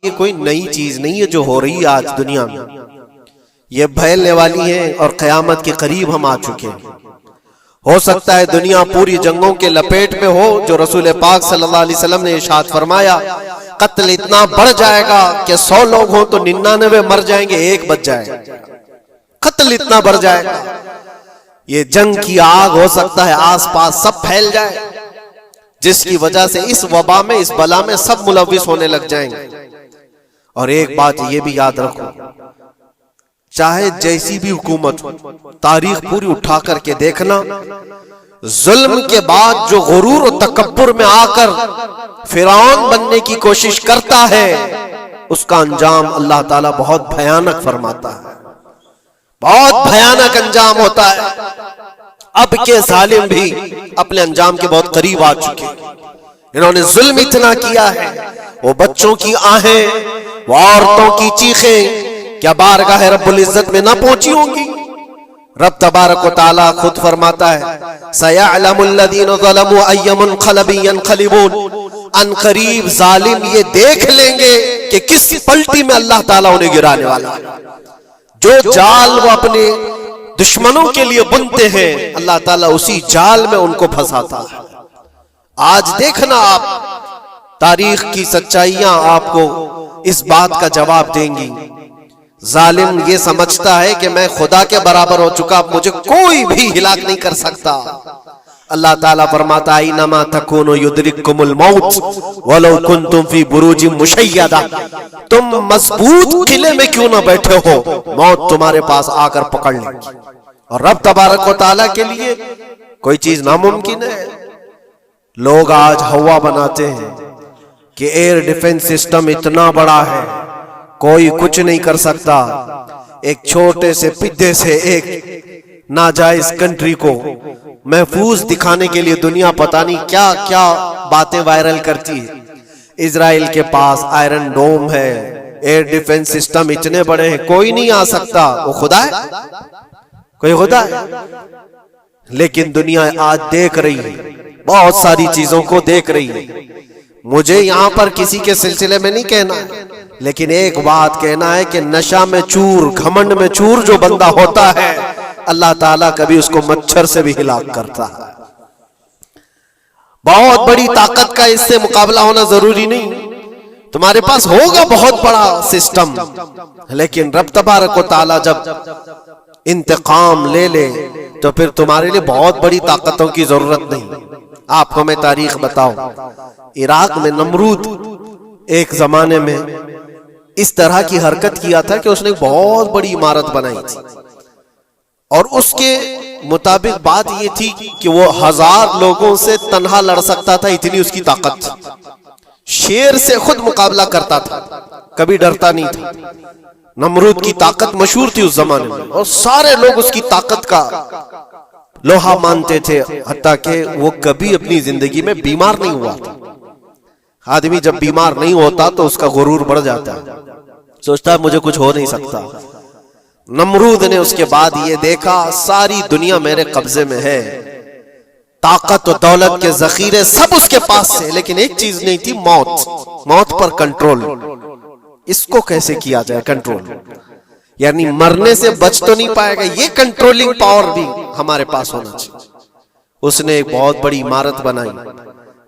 ये कोई नई चीज नहीं है जो हो रही है आज दुनिया में, ये फैलने वाली है और क़यामत के करीब हम आ चुके हैं। हो सकता है दुनिया पूरी जंगों के लपेट में हो, जो रसूल पाक सल्लल्लाहु अलैहि वसल्लम ने इरशाद फरमाया, कत्ल इतना बढ़ जाएगा कि 100 लोग हों तो 99 मर जाएंगे, एक बच जाएगा। कत्ल इतना बढ़ जाएगा, ये जंग की आग हो सकता है आसपास सब फैल जाए, जिसकी वजह से इस वबा में, इस बला में सब मुलविस होने लग जाएंगे। और एक बात ये भी याद रखो, चाहे जैसी भी हुकूमत हो, तारीख पूरी उठा करके देखना, जुल्म के बाद जो गुरूर और तकब्बुर में आकर फिरौन बनने की कोशिश करता है, उसका अंजाम अल्लाह ताला बहुत भयानक फरमाता है, बहुत भयानक अंजाम होता है। अब के जालिम भी अपने अंजाम के बहुत करीब आ चुके हैं। इन्होंने जुल्म इतना किया है, वो बच्चों की आहें, वो औरतों की चीखें क्या बारगाह रब्बुल इज्जत में ना पहुंची होंगी। रब तबारक व तआला खुद फरमाता है, सयअलमुल लदीन ज़लमू अय्य मुनक़लबिन यनक़लिबून, अनक़रीब जालिम ये देख लेंगे कि किस पलटी में अल्लाह ताला उन्हें गिराने वाला है। जो जाल वो अपने दुश्मनों के लिए बुनते हैं, अल्लाह ताला उसी जाल में उनको फंसाता है। आज देखना आप, तारीख की सच्चाइयां आपको इस बात का जवाब देंगी। जालिम ये समझता है कि मैं खुदा के बराबर हो चुका, मुझे कोई भी हिलाक नहीं कर सकता। अल्लाह ताला फरमाता है, इन्नमा तकूनु युद्रिकुमुल मौत वलौ कुंतुम फी बुरूजिन मुशय्यदा, तुम मजबूत किले में क्यों ना बैठे हो, मौत तुम्हारे पास आकर पकड़ लेगी। और रब तबारक व तआला के लिए कोई चीज नामुमकिन है। लोग आज हवा बनाते हैं कि एयर डिफेंस सिस्टम इतना बड़ा है, कोई कुछ नहीं कर सकता। एक छोटे से पिद्दे से एक नाजायज कंट्री को महफूज दिखाने के लिए दुनिया पता नहीं क्या क्या बातें वायरल करती है। इजराइल के पास आयरन डोम है, एयर डिफेंस सिस्टम इतने बड़े हैं, कोई नहीं आ सकता। वो खुदा है? कोई खुदा है? लेकिन दुनिया आज देख रही है, बहुत सारी चीजों को देख रही है। मुझे यहां पर किसी के सिलसिले में नहीं कहना, लेकिन एक बात कहना है कि नशा में चूर, घमंड में चूर जो बंदा होता है, अल्लाह ताला कभी उसको मच्छर से भी हिलाक करता है। बहुत बड़ी ताकत का इससे मुकाबला होना जरूरी नहीं, तुम्हारे पास होगा बहुत बड़ा सिस्टम, लेकिन रब तबारक व तआला जब इंतकाम ले ले तो फिर तुम्हारे लिए बहुत बड़ी ताकतों की जरूरत नहीं। आप हमें तारीख बताओ, इराक में नमरूद एक जमाने में इस तरह की हरकत किया था कि उसने बहुत बड़ी इमारत बनाई थी, और उसके मुताबिक बात ये थी कि वो 1000 लोगों से तन्हा लड़ सकता था, इतनी उसकी ताकत थी। शेर से खुद मुकाबला करता था, कभी डरता नहीं था। नमरूद की ताकत मशहूर थी उस जमाने में, और सारे लोग उसकी ताकत का लोहा मानते थे, हत्ता कि वो कभी अपनी जिंदगी में बीमार नहीं हुआ था। आदमी जब बीमार नहीं होता तो उसका गुरूर बढ़ जाता है, सोचता है मुझे कुछ हो नहीं सकता। नमरूद ने उसके बाद ये देखा, सारी दुनिया मेरे कब्जे में है, ताकत और दौलत के जखीरे सब उसके पास से, लेकिन एक चीज नहीं थी, मौत। मौत पर कंट्रोल। इसको कैसे किया जाए कंट्रोल? यानी मरने से बच तो नहीं पाएगा, ये कंट्रोलिंग पावर भी हमारे पास होना चाहिए। उसने एक बहुत बड़ी इमारत बनाई,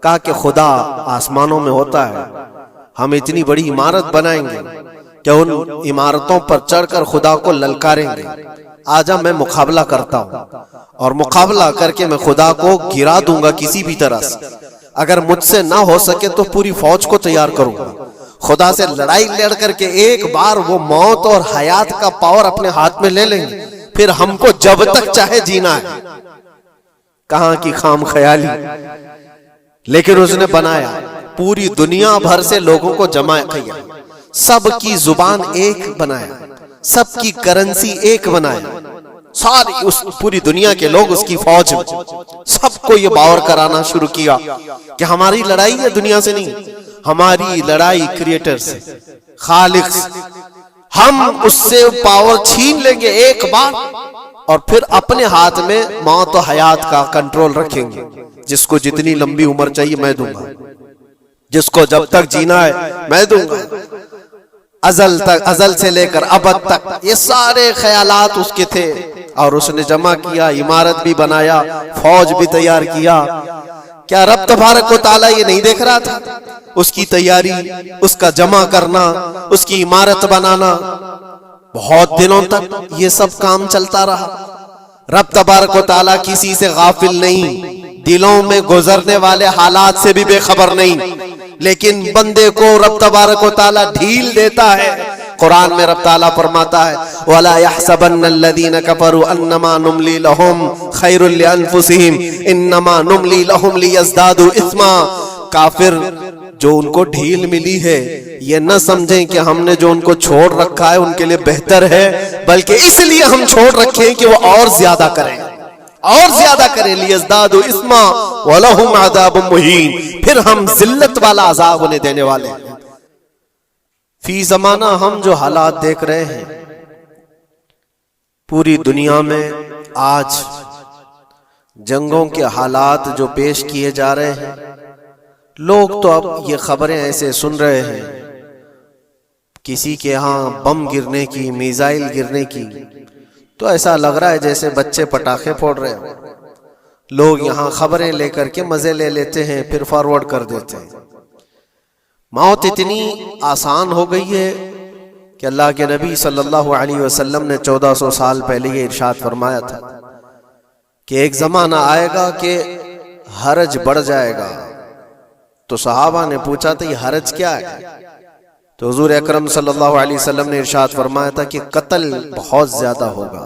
कहा कि खुदा आसमानों में होता है, हम इतनी बड़ी इमारत बनाएंगे कि उन इमारतों पर चढ़कर खुदा को ललकारेंगे, आजा मैं मुकाबला करता हूं, और मुकाबला करके मैं खुदा को गिरा दूंगा किसी भी तरह से। अगर मुझसे ना हो सके तो पूरी फौज को तैयार करूंगा। खुदा से लड़ाई लड़ करके एक बार वो मौत और हयात का पावर अपने हाथ में ले लेंगे, फिर हमको जब तक चाहे जीना है। कहां की खाम ख्याली। लेकिन उसने बनाया, पूरी दुनिया भर से लोगों को जमा किया, सबकी जुबान एक बनाया, सबकी करेंसी एक बनाया, सारी उस पूरी दुनिया के लोग उसकी फौज में, सबको ये बावर कराना शुरू किया कि हमारी लड़ाई है दुनिया से नहीं, हमारी लड़ाई क्रिएटर से, खालिक से। हम उससे पावर छीन लेंगे एक बार, और फिर अपने हाथ में मौत और हयात का कंट्रोल रखेंगे। जिसको जितनी लंबी उम्र चाहिए मैं दूंगा, जिसको जब तक जीना है मैं दूंगा। अजल से लेकर अबद तक ये सारे ख्यालात उसके थे। और उसने जमा किया, इमारत भी बनाया, फौज भी तैयार किया। क्या रब तबारक व तआला ये नहीं देख रहा था? उसकी तैयारी, उसका जमा करना, उसकी इमारत बनाना, बहुत दिनों तक ये सब काम चलता रहा। रब तबारक व तआला किसी से गाफिल नहीं, दिलों में गुजरने वाले हालात से भी बेखबर नहीं, लेकिन बंदे को रब तबारक व तआला ढील देता है। कुरान में रब ताला फरमाता है, वला यहसबन्नल्लज़ीना कफरू अन्नमा नुमली लहुम खैरुल लिअन्फुसिहिम इन्नमा नुमली लहुम लियज़दादू इस्मा। काफिर जो उनको ढील मिली है, ये न समझें कि हमने जो उनको छोड़ रखा है उनके लिए बेहतर है, बल्कि इसलिए हम छोड़ रखे हैं कि वो और ज्यादा करें, और ज्यादा करें। लियज़दादू इस्मा वलहुम अज़ाबुम मुहीन, फिर हम जिल्लत वाला अजाब उन्हें देने वाले हैं। फी जमाना हम जो हालात देख रहे हैं पूरी दुनिया में, आज जंगों के हालात जो पेश किए जा रहे हैं, लोग तो अब ये खबरें ऐसे सुन रहे हैं, किसी के यहाँ बम गिरने की, मिसाइल गिरने की, तो ऐसा लग रहा है जैसे बच्चे पटाखे फोड़ रहे हैं। लोग यहाँ खबरें लेकर के मजे ले लेते हैं, फिर फॉरवर्ड कर देते हैं। मौत इतनी आसान हो गई है कि अल्लाह के नबी सल्लल्लाहु अलैहि वसल्लम ने 1400 साल पहले ये इरशाद फरमाया था कि एक जमाना आएगा कि हरज बढ़ जाएगा। तो सहाबा ने पूछा था ये हरज क्या है? तो हुजूर अकरम सल्लल्लाहु अलैहि वसल्लम ने इरशाद फरमाया था कि कत्ल बहुत ज्यादा होगा,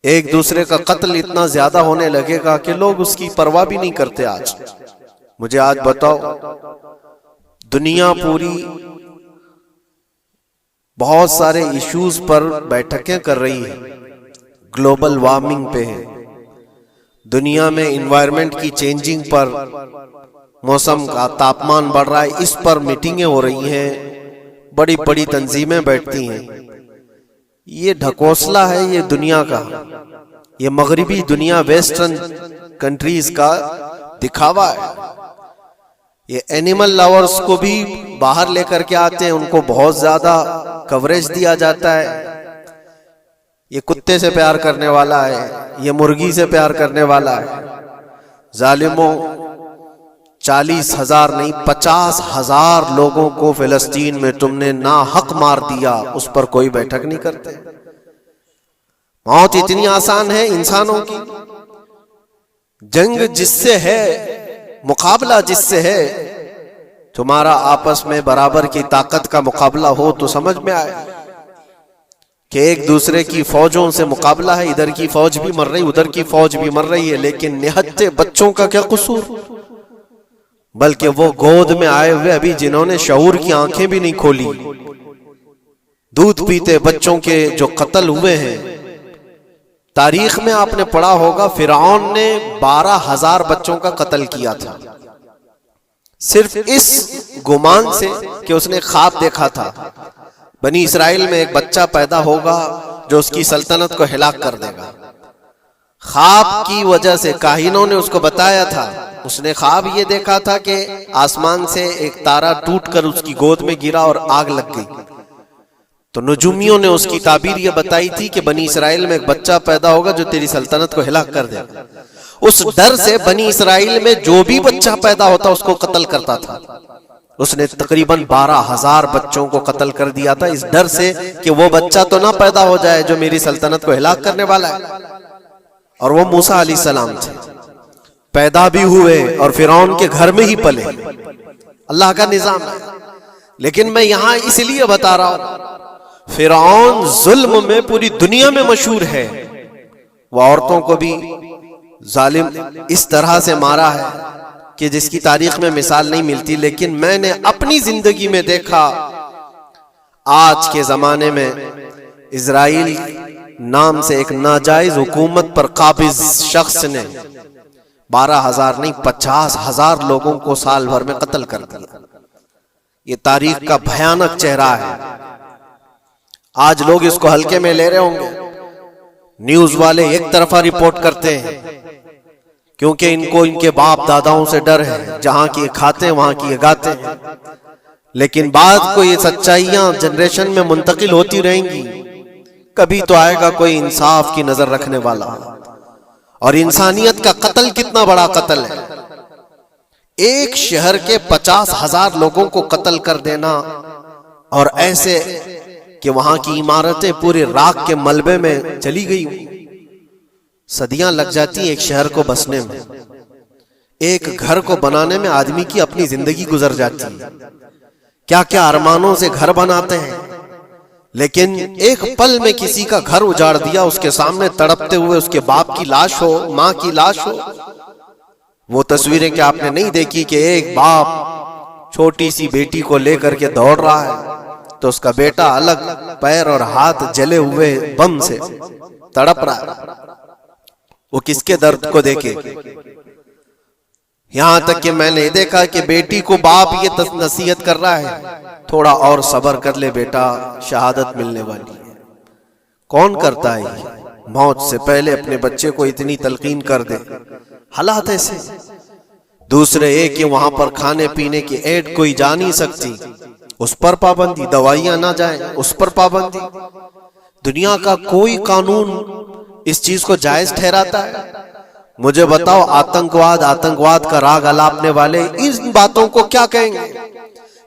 एक दूसरे का कत्ल इतना ज्यादा होने लगेगा कि लोग उसकी परवाह भी नहीं करते। आज मुझे आज बताओ, दुनिया पूरी बहुत सारे इश्यूज पर बैठकें कर रही है, ग्लोबल वार्मिंग पे है, दुनिया में इन्वायरमेंट की चेंजिंग पर, मौसम का तापमान बढ़ रहा है, इस पर मीटिंगें हो रही हैं, बड़ी बड़ी तंजीमें बैठती हैं। ये ढकोसला है ये दुनिया का, ये मगरिबी दुनिया, वेस्टर्न कंट्रीज का दिखावा है। ये एनिमल लवर्स को भी बाहर लेकर के आते हैं, उनको बहुत ज्यादा कवरेज दिया जाता है। ये कुत्ते से प्यार करने वाला है, ये मुर्गी से प्यार करने वाला है। जालिमों, 40,000 नहीं 50,000 लोगों को फिलिस्तीन में तुमने ना हक मार दिया, उस पर कोई बैठक नहीं करते। मौत इतनी आसान है इंसानों की। जंग जिससे है, मुकाबला जिससे है, तुम्हारा आपस में बराबर की ताकत का मुकाबला हो तो समझ में आए कि एक दूसरे की फौजों से मुकाबला है, इधर की फौज भी मर रही, उधर की फौज भी मर रही है, लेकिन निहत्ते बच्चों का क्या कसूर? बल्कि वो गोद में आए हुए अभी जिन्होंने शऊर की आंखें भी नहीं खोली, दूध पीते बच्चों के जो कत्ल हुए हैं। तारीख में आपने पढ़ा होगा फिरौन ने 12,000 बच्चों का कत्ल किया था, सिर्फ इस गुमान से कि उसने ख्वाब देखा था बनी इसराइल में एक बच्चा पैदा होगा जो उसकी सल्तनत को हिलाक कर देगा। ख्वाब की वजह से काहिनों ने उसको बताया था, उसने ख्वाब ये देखा था कि आसमान से एक तारा टूटकर उसकी गोद में गिरा और आग लग गई। तो नजूमियों ने उसकी ताबीर ये बताई थी कि बनी इसराइल में एक बच्चा पैदा होगा जो तेरी सल्तनत को हिलाक कर देगा। उस डर से बनी इसराइल में जो भी बच्चा पैदा होता उसको कत्ल करता था। उसने तकरीबन 12,000 बच्चों को कत्ल कर दिया था, इस डर से कि वो बच्चा तो ना पैदा हो जाए जो मेरी सल्तनत को हिलाक करने वाला है। और वो मूसा अलैहिस्सलाम थे, पैदा भी हुए और फिरौन के घर में ही पले। अल्लाह का निजाम है। लेकिन मैं यहां इसलिए बता रहा हूं, फिरौन जुल्म में पूरी दुनिया में मशहूर है। वह औरतों को भी जालिम इस तरह से मारा है कि जिसकी तारीख में मिसाल नहीं मिलती। लेकिन मैंने अपनी जिंदगी में देखा, आज के जमाने में इजराइल नाम से एक नाजायज हुकूमत पर काबिज शख्स ने 12,000 नहीं 50,000 लोगों को साल भर में कत्ल कर दिया। ये तारीख का भयानक चेहरा है। आज लोग इसको हल्के में ले रहे होंगे, न्यूज वाले एक तरफा रिपोर्ट करते हैं क्योंकि इनको इनके बाप दादाओं से डर है, जहां की खाते हैं वहां की गाते हैं। लेकिन बात को ये सच्चाइयां जनरेशन में मुंतकिल होती रहेंगी। कभी तो आएगा कोई इंसाफ की नजर रखने वाला। और इंसानियत का कत्ल कितना बड़ा कत्ल है। एक शहर के 50,000 लोगों को कत्ल कर देना, और ऐसे कि वहां की इमारतें पूरे राख के मलबे में चली गई। सदियां लग जाती एक शहर को बसने में, एक घर को बनाने में आदमी की अपनी जिंदगी गुजर जाती है। क्या क्या अरमानों से घर बनाते हैं, लेकिन एक पल में किसी का घर उजाड़ दिया, उसके सामने तड़पते हुए उसके बाप की लाश हो, मां की लाश हो। वो तस्वीरें क्या आपने नहीं देखी कि एक बाप छोटी सी बेटी को लेकर के दौड़ रहा है, तो उसका बेटा अलग पैर और हाथ जले हुए बम से तड़प रहा है। वो किसके दर्द को देखे। यहां तक कि मैंने देखा कि बेटी को बाप ये नसीहत कर रहा है, थोड़ा और सब्र कर ले बेटा, शहादत मिलने वाली है। कौन करता है ये? मौत से पहले अपने बच्चे को इतनी तलकीन कर दे। हालात ऐसे। दूसरे एक कि वहां पर खाने पीने की ऐड कोई जा नहीं सकती, उस पर पाबंदी। दवाइयां ना जाए, उस पर पाबंदी। दुनिया का कोई कानून इस चीज को जायज ठहराता है? मुझे बताओ, आतंकवाद का राग अलापने वाले इन बातों को क्या कहेंगे?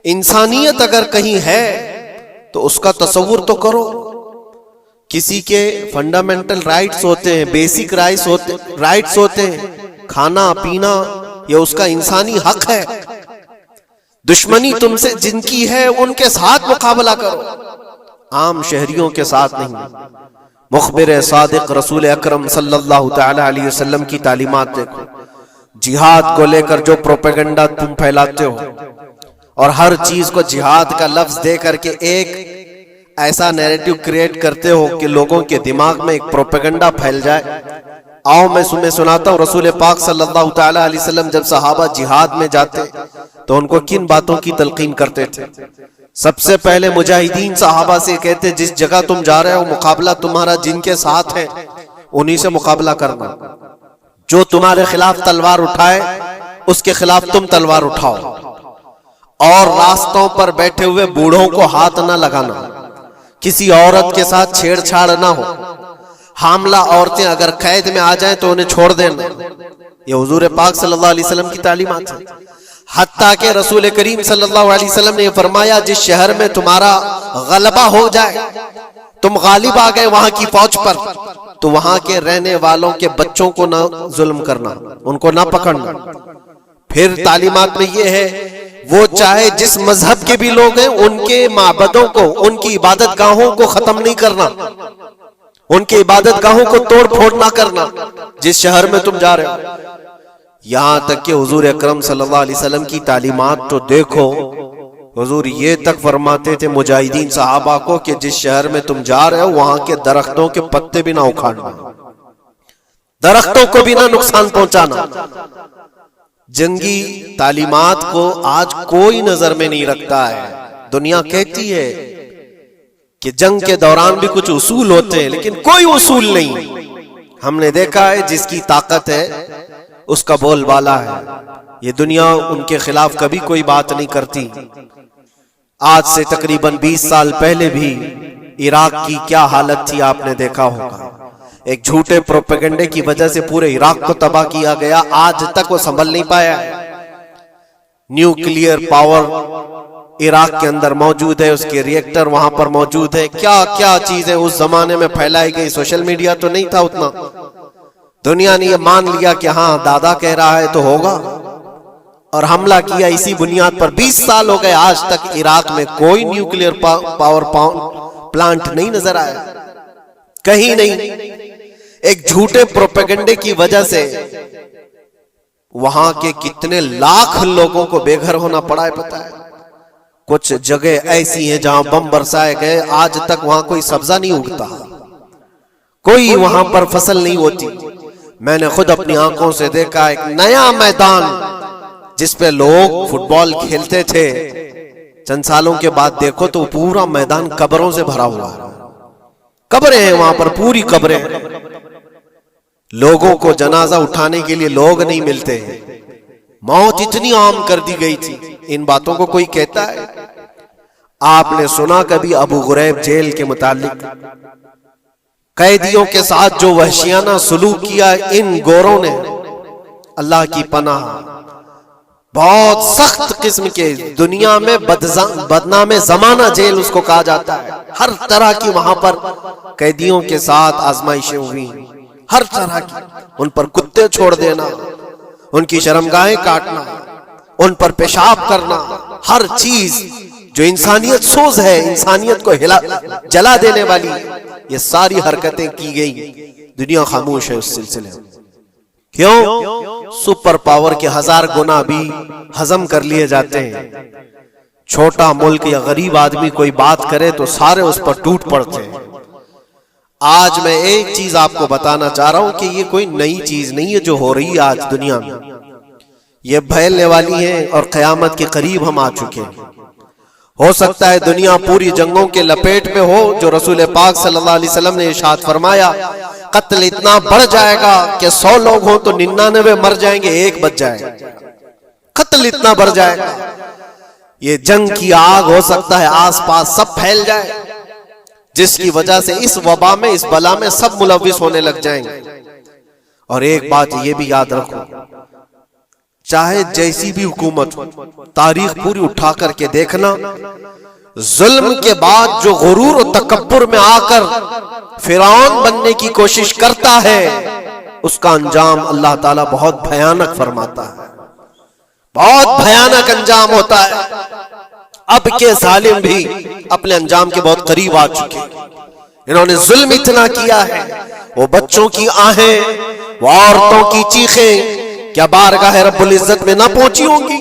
इंसानियत अगर कहीं है तो उसका तस्वुर तो करो। किसी के फंडामेंटल राइट्स होते हैं, बेसिक राइट्स होते हैं, खाना पीना, ये उसका इंसानी हक है। दुश्मनी तुमसे जिनकी है उनके साथ मुकाबला करो, आम शहरियों के साथ नहीं। मुखबिर सादिक रसूल अकरम सल्लल्लाहु तआला अलैहि वसल्लम की तालीमात देखो। जिहाद को लेकर जो प्रोपेगेंडा तुम फैलाते हो, और हर चीज को जिहाद का लफ्ज दे करके एक ऐसा नैरेटिव क्रिएट करते हो कि लोगों के दिमाग में एक प्रोपेगेंडा फैल जाए। आओ मैं तुम्हें सुनाता हूँ, रसूल पाक सल्लल्लाहु तआला अलैहि वसल्लम जब सहाबा जिहाद में जाते तो उनको किन बातों की तलकीन करते थे। सबसे पहले मुजाहिदीन सहाबा से कहते, जिस जगह तुम जा रहे हो मुकाबला तुम्हारा जिनके साथ है उन्हीं से मुकाबला करना। जो तुम्हारे खिलाफ तलवार उठाए उसके खिलाफ तुम तलवार उठाओ, और रास्तों पर बैठे हुए बूढ़ों को हाथ ना लगाना, किसी औरत के साथ छेड़छाड़ ना हो, हामला औरतें अगर कैद में आ जाएं तो उन्हें छोड़ देना। ये हुजूर पाक सल्लल्लाहु अलैहि वसल्लम की तालीमात है। हत्ता के रसूल करीम सल्लल्लाहु अलैहि वसल्लम ने फरमाया, जिस शहर में तुम्हारा गलबा हो जाए, तुम गालिब आ गए वहां की फौज पर, तो वहां के रहने वालों के बच्चों को ना जुल्म करना, उनको ना पकड़ना। फिर तालीमात में ये है, वो चाहे जिस मजहब के भी लोग हैं उनके माबदों को, उनकी इबादत गाहों को खत्म नहीं करना, उनकी इबादत गाहों को तोड़ फोड़ ना करना जिस शहर में तुम जा रहे हो। यहां तक कि हुजूर अकरम सल्लल्लाहु अलैहि वसल्लम की तालीमात तो देखो, हुजूर ये तक फरमाते थे मुजाहिदीन सहाबा को कि जिस शहर में तुम जा रहे हो वहां के दरख्तों के पत्ते भी ना उखाड़ना, दरख्तों को भी ना नुकसान पहुंचाना। जंगी तालीमात को आज कोई नजर में नहीं रखता है। दुनिया कहती है कि जंग के दौरान भी कुछ उसूल होते हैं, लेकिन कोई उसूल नहीं। हमने देखा है जिसकी ताकत है उसका बोलबाला है। ये दुनिया उनके खिलाफ कभी कोई बात नहीं करती। आज से तकरीबन 20 साल पहले भी इराक की क्या हालत थी आपने देखा होगा। एक झूठे प्रोपेगेंडे की वजह से पूरे इराक को तबाह किया गया। आज तक वो संभल नहीं पाया। न्यूक्लियर पावर इराक के अंदर मौजूद है, उसके रिएक्टर वहां पर मौजूद है। क्या क्या चीजें उस जमाने में फैलाई गई। सोशल मीडिया तो नहीं था उतना। दुनिया ने ये मान लिया कि हाँ दादा कह रहा है तो होगा, और हमला किया इसी बुनियाद पर। 20 साल हो गए, आज तक इराक में कोई न्यूक्लियर पावर प्लांट नहीं नजर आया, कहीं नहीं। एक झूठे प्रोपेगेंडे की वजह से वहां के कितने लाख लोगों को बेघर होना पड़ा है पता है। कुछ जगह ऐसी हैं जहां बम बरसाए गए, आज तक वहां कोई सब्जा नहीं उगता, कोई वहां पर फसल नहीं होती। मैंने खुद अपनी आंखों से देखा एक नया मैदान जिसपे लोग फुटबॉल खेलते थे, चंद सालों के बाद देखो तो पूरा मैदान कब्रों से भरा हुआ है। कब्रें हैं वहां पर, पूरी कब्रें हैं। लोगों को जनाजा उठाने के लिए लोग नहीं मिलते हैं। मौत इतनी आम कर दी गई थी। इन बातों को कोई कहता है? आपने सुना कभी अबू गुरैब जेल के मुतालिक? कैदियों के साथ जो वहशियाना सलूक किया इन गोरों ने, अल्लाह की पनाह, बहुत सख्त किस्म के, दुनिया में बदनामे जमाना जेल उसको कहा जाता है। हर तरह की वहां पर कैदियों के साथ आजमाइशें हुई, हर तरह की। उन पर कुत्ते छोड़ देना, उनकी शर्मगाहें काटना, उन पर पेशाब करना, हर चीज जो इंसानियत सोज है, इंसानियत को जला देने वाली, ये सारी हरकतें की गई। दुनिया खामोश है उस सिलसिले में। क्यों? सुपर पावर के 1000 गुना भी हजम कर लिए जाते हैं। छोटा मुल्क या गरीब आदमी कोई बात करे तो सारे उस पर टूट पड़ते हैं। आज मैं एक चीज आपको बताना चाह रहा हूं कि ये कोई नई चीज नहीं है जो हो रही है आज दुनिया में। ये फैलने वाली है और कयामत के करीब हम आ चुके हैं। हो सकता है दुनिया पूरी जंगों के लपेट में हो, जो रसूल पाक सल्लल्लाहु अलैहि वसल्लम ने इरशाद फरमाया, कत्ल इतना बढ़ जाएगा कि 100 लोग हों तो 99 मर जाएंगे, एक बच जाएगा। कत्ल इतना बढ़ जाएगा, ये जंग की आग हो सकता है आसपास सब फैल जाए, जिसकी वजह से इस वबा में, इस बला में सब मुलविस होने लग जाएंगे। और एक बात ये भी याद रखो, चाहे जैसी भी हुकूमत हो, तारीख पूरी उठा करके देखना, जुल्म के बाद जो गुरूर और तकब्बुर में आकर फिरौन बनने की कोशिश करता है, उसका अंजाम अल्लाह ताला बहुत भयानक फरमाता है, बहुत भयानक अंजाम होता है। अब के जालिम भी अपने अंजाम के बहुत करीब आ चुके हैं। इन्होंने जुल्म इतना किया है, वो बच्चों की आहें, वो औरतों की चीखें क्या बारगाह रब्बुल इज्जत में ना पहुंची होंगी?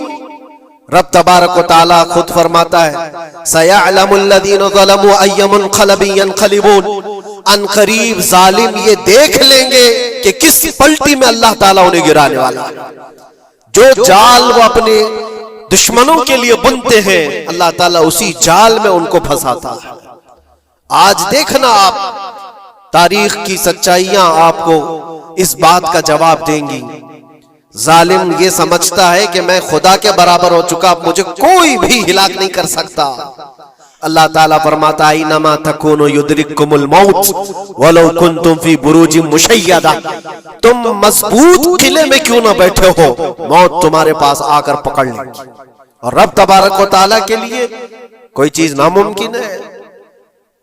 रब तबारक व तआला खुद फरमाता है, सयअलमुल लदीन ज़लमू अय्य मुनक़लबिन यनक़लिबून, अनक़रीब जालिम ये देख लेंगे कि किस पलटी में अल्लाह ताला उन्हें गिराने वाला है। जो जाल वो अपने दुश्मनों के लिए बुनते हैं, अल्लाह ताला उसी जाल में उनको फंसाता है। आज देखना आप, तारीख की सच्चाइयां आपको इस बात का जवाब देंगी। जालिम ये समझता है कि मैं खुदा के बराबर हो चुका, मुझे कोई भी हिलाक नहीं कर सकता। अल्लाह ताला फरमाता है, इन्नमा तकूनु युद्रिकुमुल मौत वलौ कुंतुम फी बुरूजिन मुशय्यदा, तुम मजबूत किले में क्यों ना बैठे हो, मौत तुम्हारे पास आकर पकड़ लेगी। और रब तबारक व तआला के लिए कोई चीज नामुमकिन है।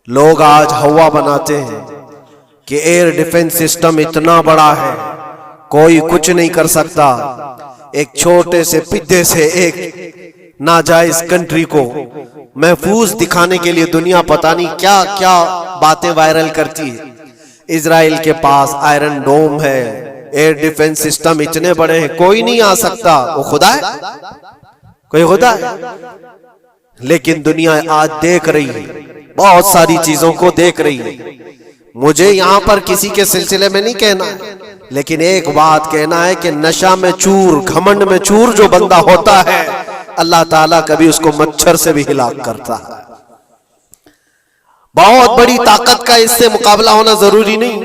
लोग आज हवा बनाते हैं कि एयर डिफेंस सिस्टम इतना बड़ा है, कोई कुछ नहीं कर सकता। एक छोटे से पिद्दे से एक नाजायज कंट्री को महफूज दिखाने के लिए दुनिया पता नहीं क्या क्या बातें वायरल करती है। इजराइल के पास आयरन डोम है, एयर डिफेंस सिस्टम इतने बड़े हैं, कोई नहीं आ सकता। वो खुदा है? कोई खुदा है? लेकिन दुनिया आज देख रही है, बहुत सारी चीजों को देख रही है। मुझे यहां पर किसी के सिलसिले में नहीं कहना है, लेकिन एक बात कहना है कि नशा में चूर, घमंड में चूर जो बंदा होता है, अल्लाह ताला कभी उसको मच्छर से भी हिलाक करता है। बहुत बड़ी ताकत का इससे मुकाबला होना जरूरी नहीं,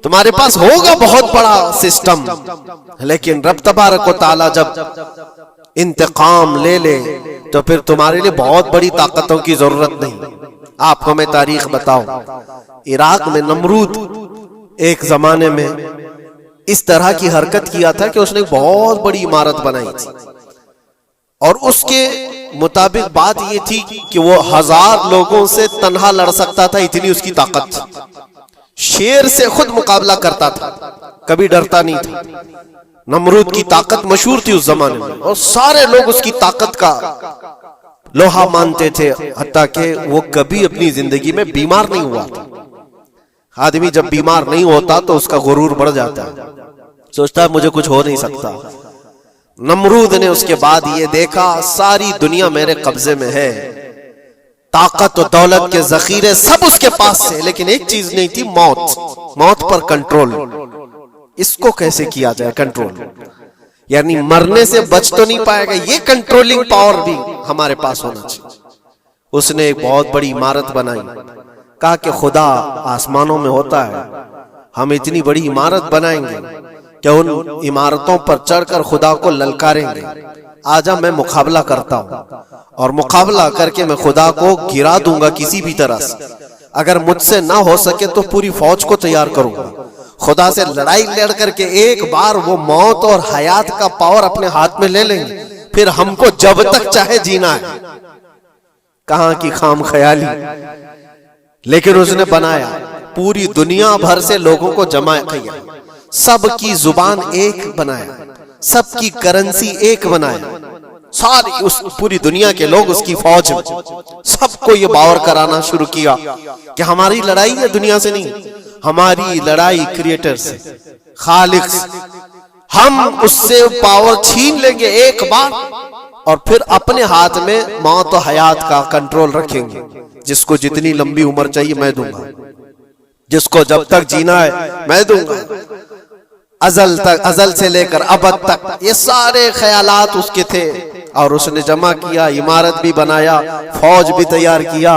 तुम्हारे पास होगा बहुत बड़ा सिस्टम, लेकिन रब तबारक व तआला जब इंतकाम ले ले तो फिर तुम्हारे लिए बहुत बड़ी ताकतों की जरूरत नहीं। आपको मैं तारीख बताऊं, इराक में नमरूद एक जमाने में इस तरह की हरकत किया था कि उसने बहुत बड़ी इमारत बनाई थी, और उसके मुताबिक बात ये थी कि वो 1000 लोगों से तन्हा लड़ सकता था, इतनी उसकी ताकत थी। शेर से खुद मुकाबला करता था, कभी डरता नहीं था। नमरूद की ताकत मशहूर थी उस जमाने में, और सारे लोग उसकी ताकत का लोहा मानते थे, हत्ता कि वो कभी अपनी जिंदगी में बीमार नहीं हुआ था। आदमी जब बीमार नहीं होता तो उसका गुरूर बढ़ जाता है, सोचता है मुझे कुछ हो नहीं सकता। नमरूद ने उसके बाद ये देखा सारी दुनिया मेरे कब्जे में है, ताकत और दौलत के जखीरे सब उसके पास से, लेकिन एक चीज नहीं थी, मौत। मौत पर कंट्रोल। इसको कैसे किया जाए कंट्रोल? यानी मरने से बच तो नहीं पाएगा, ये कंट्रोलिंग पावर भी हमारे पास होना चाहिए। उसने एक बहुत बड़ी इमारत बनाई, कहा कि खुदा आसमानों में होता है, हम इतनी बड़ी इमारत बनाएंगे कि उन इमारतों पर चढ़कर खुदा को ललकारेंगे, आजा मैं मुकाबला करता हूं और मुकाबला करके मैं खुदा को गिरा दूंगा किसी भी तरह से। अगर मुझसे ना हो सके तो पूरी फौज को तैयार करूंगा। खुदा से लड़ाई लड़ करके एक बार वो मौत और हयात का पावर अपने हाथ में ले लेंगे, फिर हमको जब तक चाहे जीना है। कहां की खाम ख्याली, लेकिन उसने बनाया, पूरी दुनिया भर से लोगों को जमा किया, सबकी जुबान एक बनाया, सबकी करेंसी एक बनाया, सारी उस पूरी दुनिया के लोग उसकी फौज में, सबको ये बावर कराना शुरू किया कि हमारी लड़ाई है दुनिया से नहीं, हमारी लड़ाई क्रिएटर से, खालिक से। हम उससे पावर छीन लेंगे एक बार और फिर अपने हाथ में मौत और हयात का कंट्रोल रखेंगे। जिसको जितनी लंबी उम्र चाहिए मैं दूंगा, जिसको जब तक जीना है मैं दूंगा, अजल तक, अजल से लेकर अबद तक, ये सारे ख्यालात उसके थे। और उसने जमा किया, इमारत भी बनाया, फौज भी तैयार किया।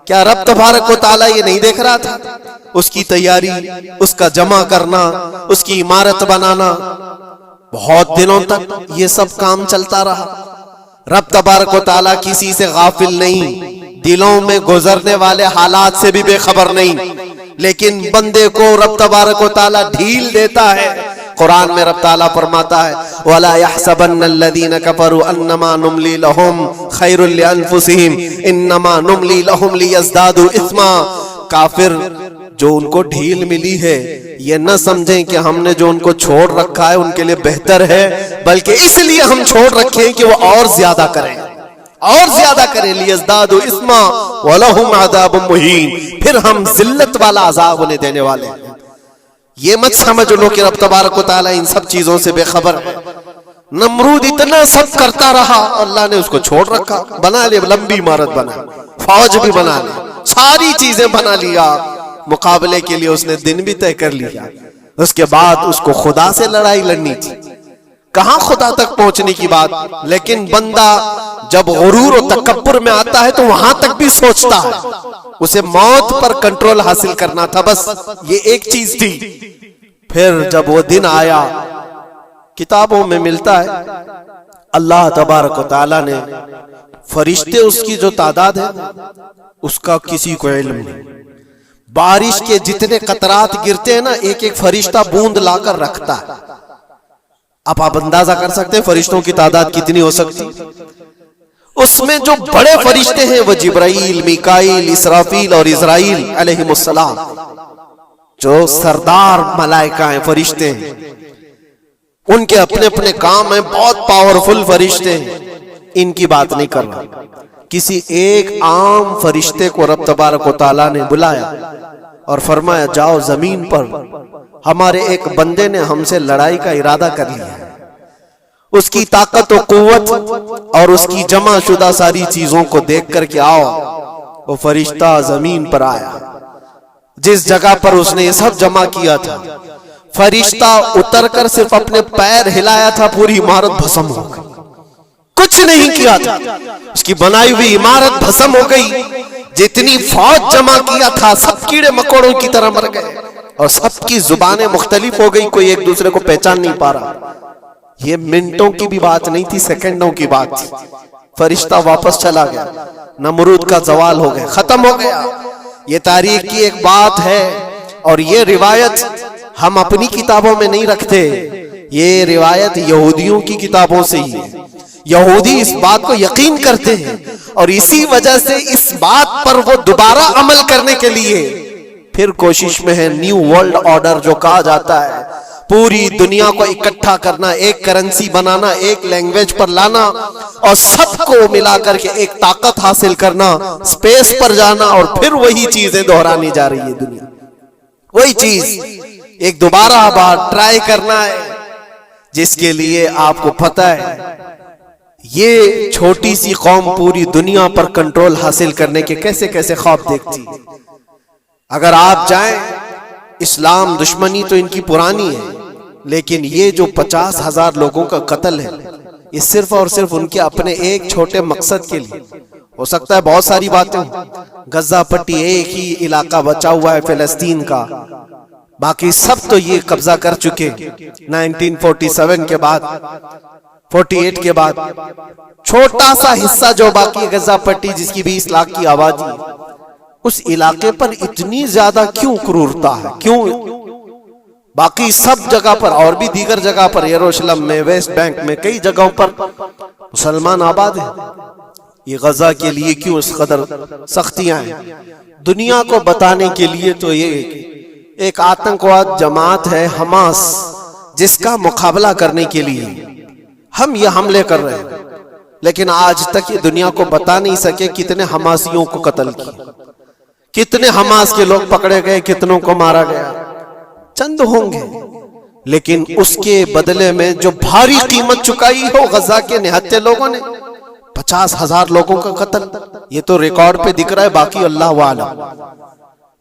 क्या रब तबारक व तआला ये नहीं देख रहा था? उसकी तैयारी, उसका जमा करना, उसकी इमारत बनाना, बहुत दिनों तक ये सब काम चलता रहा। रब तबारक व तआला किसी से गाफिल नहीं, दिलों में गुजरने वाले हालात से भी बेखबर नहीं, लेकिन बंदे को रब तबारक व तआला ढील देता है। कुरान में रब ताला फरमाता है, वला यहसबन्नल्लज़ीना कफरू अन्नमा नुमली लहुम खैरुल लिअन्फुसिहिम इन्नमा नुमली लहुम लियज़दादू इस्मा। काफिर जो उनको ढील मिली है, ये न समझें कि हमने जो उनको छोड़ रखा है उनके लिए बेहतर है, बल्कि इसलिए हम छोड़ रखे हैं कि वो और ज्यादा करें, और ज्यादा करें। लियज़दादू इस्मा वलहुम अज़ाबुम मुहीन, फिर हम जिल्लत वाला अज़ाब उन्हें देने वाले हैं। ये मत समझ लो कि रब तबारक व तआला इन सब चीजों से बेखबर है। नमरूद इतना सब करता रहा, अल्लाह ने उसको छोड़ रखा। बना ले लंबी इमारत, बना फौज भी बना ली, सारी चीजें बना लिया, मुकाबले के लिए उसने दिन भी तय कर लिया। उसके बाद उसको खुदा से लड़ाई लड़नी थी, कहां खुदा तक पहुंचने की बात। लेकिन बंदा जब गुरूर और तकब्बुर में आता है तो वहां तक भी सोचता है, उसे मौत पर कंट्रोल हासिल करना था, बस ये एक चीज थी। फिर जब वो दिन आया, किताबों में मिलता है अल्लाह तबारक व तआला ने फरिश्ते, उसकी जो तादाद है उसका किसी को इल्म नहीं। बारिश के जितने कतरात गिरते हैं ना, एक एक फरिश्ता बूंद लाकर रखता है। अब आप अंदाजा कर सकते हैं फरिश्तों की तादाद कितनी हो सकती। उसमें जो बड़े फरिश्ते हैं वो जिब्राइल, मीकाईल, इसराफील और इज़राइल अलैहिमुस्सलाम, जो सरदार मलाइका हैं, फरिश्ते हैं, उनके अपने अपने काम हैं, बहुत पावरफुल फरिश्ते हैं। इनकी बात नहीं कर रहा, किसी एक आम फरिश्ते को रब तबारक व तआला ने बुलाया और फरमाया, जाओ जमीन पर, हमारे एक बंदे ने हमसे लड़ाई का इरादा कर लिया है। उसकी ताकत और कुव्वत और उसकी जमा शुदा सारी चीजों को देख करके आओ। वो फरिश्ता जमीन पर आया, जिस जगह पर उसने ये सब जमा किया था। फरिश्ता उतरकर सिर्फ अपने पैर हिलाया था, पूरी इमारत भस्म हो गई। कुछ नहीं किया था, उसकी बनाई हुई इमारत भस्म हो गई। जितनी फौज जमा किया था सब कीड़े मकोड़ों की तरह मर गए और सबकी जुबानें मुख्तलिफ हो गई, कोई एक दूसरे को पहचान नहीं पा रहा। ये मिनटों की भी बात नहीं थी, सेकंडों की बात थी। फरिश्ता वापस चला गया, नमरूद का जवाल हो गया, खत्म हो गया। ये तारीख की एक बात है और ये रिवायत हम अपनी किताबों में नहीं रखते, ये रिवायत यहूदियों की किताबों से ही है। यहूदी इस बात को यकीन करते हैं और इसी वजह से इस बात पर वो दोबारा अमल करने के लिए फिर कोशिश में है। न्यू वर्ल्ड ऑर्डर जो कहा जाता है, पूरी दुनिया को इकट्ठा करना, एक करेंसी बनाना, एक लैंग्वेज पर लाना और सबको मिलाकर के एक ताकत हासिल करना, स्पेस पर जाना और फिर वही चीजें दोहरानी जा रही है दुनिया। वही चीज एक दोबारा बार ट्राई करना है, जिसके लिए आपको पता है ये छोटी सी कौम पूरी दुनिया पर कंट्रोल हासिल करने के कैसे कैसे ख्वाब देखती। अगर आप जाएं, इस्लाम दुश्मनी तो इनकी पुरानी है, लेकिन ये जो 50,000 लोगों का कत्ल है, ये सिर्फ और सिर्फ उनके अपने एक छोटे मकसद के लिए। हो सकता है बहुत सारी बातें, गजा पट्टी एक ही इलाका बचा हुआ है फिलिस्तीन का, बाकी सब तो ये कब्जा कर चुके 1947 के बाद, 48 के बाद। छोटा सा हिस्सा जो बाकी गजा पट्टी जिसकी 20 लाख की आबादी, उस इलाके पर इतनी ज्यादा क्यों क्रूरता है? क्यों? बाकी सब जगह पर और भी दीगर जगह पर, यरूशलेम में, वेस्ट बैंक में, कई जगहों पर मुसलमान आबाद है। ये गजा के लिए क्यों इस कदर सख्तियां हैं? दुनिया को बताने के लिए तो ये एक आतंकवाद जमात है हमास, जिसका मुकाबला करने के लिए हम ये हमले कर रहे हैं। लेकिन आज तक ये दुनिया को बता नहीं सके कितने हमासियों को कत्ल किया, कितने हमास के लोग पकड़े गए, कितनों को मारा गया। चंद होंगे, लेकिन उसके बदले में जो भारी कीमत चुकाई हो गजा के निहत्थे लोगों ने, 50,000 लोगों का कत्ल, ये तो रिकॉर्ड पे दिख रहा है। बाकी अल्लाह वाला,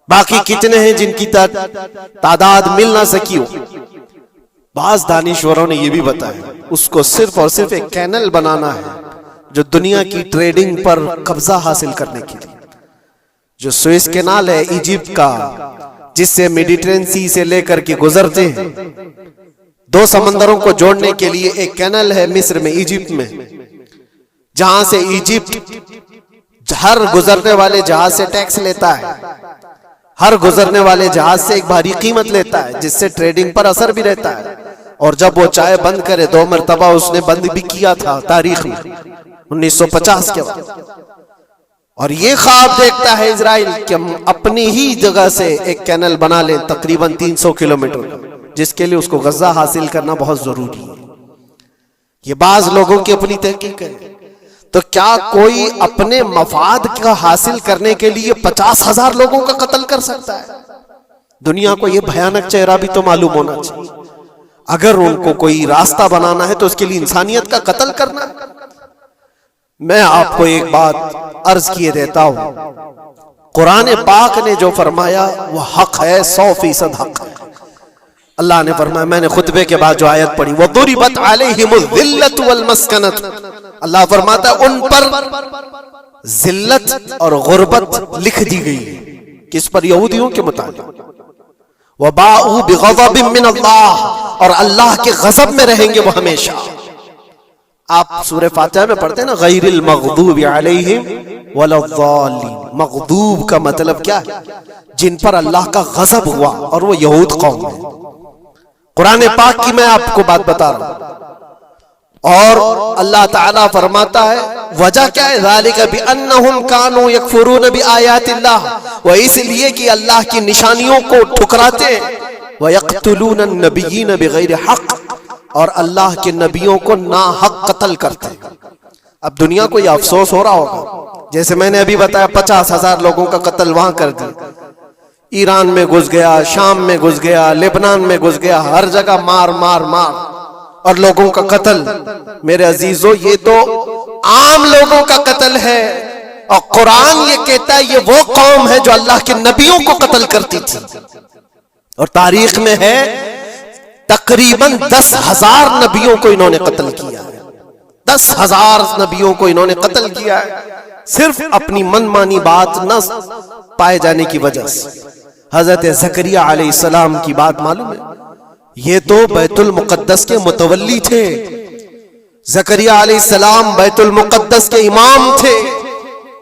बाकी कितने हैं जिनकी तादाद मिल ना सकी हो। बाज दानिश्वरों ने यह भी बताया उसको सिर्फ और सिर्फ एक कैनल बनाना है जो दुनिया की ट्रेडिंग पर कब्जा हासिल करने के लिए। जो सुएज कैनाल है इजिप्ट का, जिससे मेडिटेरेनियन सी से लेकर के गुजरते हैं, 2 समंदरों को जोड़ने के लिए एक कैनल है मिस्र में, इजिप्ट में, जहां से इजिप्ट हर गुजरने वाले जहाज से टैक्स लेता है, हर गुजरने वाले जहाज से एक भारी कीमत लेता है, जिससे ट्रेडिंग पर असर भी रहता है। और जब वो चाहे बंद करे, 2 मरतबा उसने बंद भी किया था तारीख में 1950 के बाद। और ये ख्वाब देखता है इजराइल कि हम अपनी ही जगह से एक कैनल बना लें तकरीबन 300 किलोमीटर, जिसके लिए उसको गजा हासिल करना बहुत जरूरी है। ये बाज लोगों की अपनी तहकीक है। तो क्या कोई अपने मफाद का हासिल करने के लिए 50,000 लोगों का कत्ल कर सकता है? दुनिया को यह भयानक चेहरा भी तो मालूम होना चाहिए। अगर उनको कोई रास्ता बनाना है तो उसके लिए इंसानियत का कत्ल करना। मैं आपको एक बात अर्ज किए देता हूं, कुरान पाक ने जो फरमाया वह हक है, 100% हक है। अल्लाह ने फरमाया, मैंने खुतबे के बाद जो आयत पढ़ी, वो दुरिबत अलैहिमुल ज़िल्लतु वल मस्कनत, अल्लाह फरमाता है उन पर जिल्लत और गुर्बत लिख दी गई। किस पर? यहूदियों के मुताबिक। वबाउ बिग़ज़बिन मिन अल्लाह, और अल्लाह के गज़ब में रहेंगे वो हमेशा। आप सूरह फातिहा में पढ़ते हैं ना, गैरिल मग़दूबि अलैहिम वलद्दालिन। मग़दूब का मतलब क्या है? जिन पर अल्लाह का गज़ब हुआ, और वो यहूद कौम है। कुरान पाक की मैं आपको बात बता रहा हूं। और अल्लाह ताला फरमाता है वजह क्या है? ज़ालिका बिअन्नहुम कानू यकफुरून बिआयातिल्लाह, वह इसलिए कि अल्लाह की निशानियों को ठुकराते हैं। व यक़्तुलून नबिय्यीन बिग़ैरि हक़, और अल्लाह के नबियों को ना हक कत्ल करते हैं। अब दुनिया को यह अफसोस हो रहा होगा, जैसे मैंने अभी बताया 50,000 लोगों का कत्ल वहां कर दिया। ईरान में घुस गया, शाम में घुस गया, लेबनान में घुस गया, हर जगह मार मार मार और लोगों का कत्ल। मेरे अजीजों, ये तो आम लोगों का कत्ल है। और कुरान ये कहता है ये वो कौम है जो अल्लाह के नबियों को कत्ल करती थी। और तारीख में है तकरीबन 10,000 नबियों को इन्होंने कत्ल किया है। 10,000 नबियों को इन्होंने कत्ल किया है, सिर्फ अपनी मनमानी बात न पाए जाने की वजह से। हजरत ज़करिया अलैहिस्सलाम की बात मालूम है? ये तो बैतुल मुक़द्दस के मुतवल्ली थे। ज़करिया अलैहिस्सलाम बैतुल मुक़द्दस के इमाम थे,